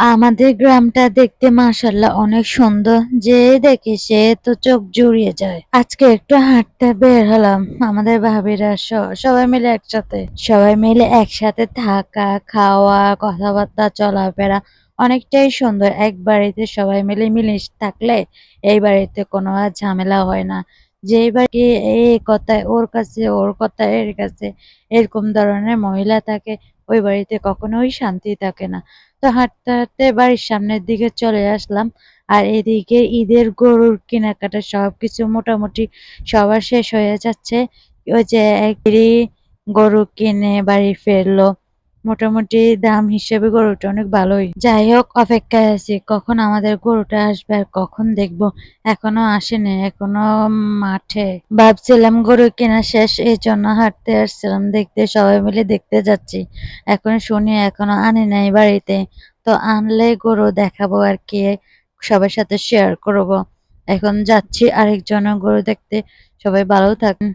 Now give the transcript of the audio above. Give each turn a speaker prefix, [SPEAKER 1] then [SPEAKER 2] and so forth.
[SPEAKER 1] আমাদের গ্রামটা দেখতে মাশাআল্লাহ অনেক সুন্দর। যে দেখে সে তো চোখ জুড়িয়ে যায়। আজকে একটু হাঁটতে বের হলাম আমাদের ভাবিরা সবাই মিলে একসাথে। সবাই মিলে একসাথে থাকা, খাওয়া, কথাবার্তা, চলাফেরা অনেকটাই সুন্দর। এক বাড়িতে সবাই মিলে মিলেমিশে থাকলে এই বাড়িতে কোনো আর ঝামেলা হয় না। যেই বাড়ি এই কথায় ওর কাছে, ওর কথায় এর কাছে এরকম ধরনের মহিলা থাকে ওই বাড়িতে কখনোই শান্তি থাকে না। তো হাঁটতে, হাঁটতে বাড়ির সামনের দিকে চলে আসলাম। আর এদিকে ঈদের গরুর কেনাকাটা সবকিছু মোটামুটি সবার শেষ হয়ে যাচ্ছে। ওই যে একদিনই গরু কিনে বাড়ি ফিরলো। মোটামুটি দাম হিসেবে গরুটা অনেক ভালোই। যাই হোক অপেক্ষায় আছি কখন আমাদের গরুটা আসবে আর কখন দেখবো। এখনো আসেনি, এখনো মাঠে। ভাবছিলাম গরু কেনা শেষ এই জন্য হাঁটতে আসছিলাম দেখতে, সবাই মিলে দেখতে যাচ্ছি। এখন শুনি এখনো আনে নাই বাড়িতে। তো আনলে গরু দেখাবো আর কি, সবার সাথে শেয়ার করব। এখন যাচ্ছি আরেকজনের গরু দেখতে। সবাই ভালো থাকেন।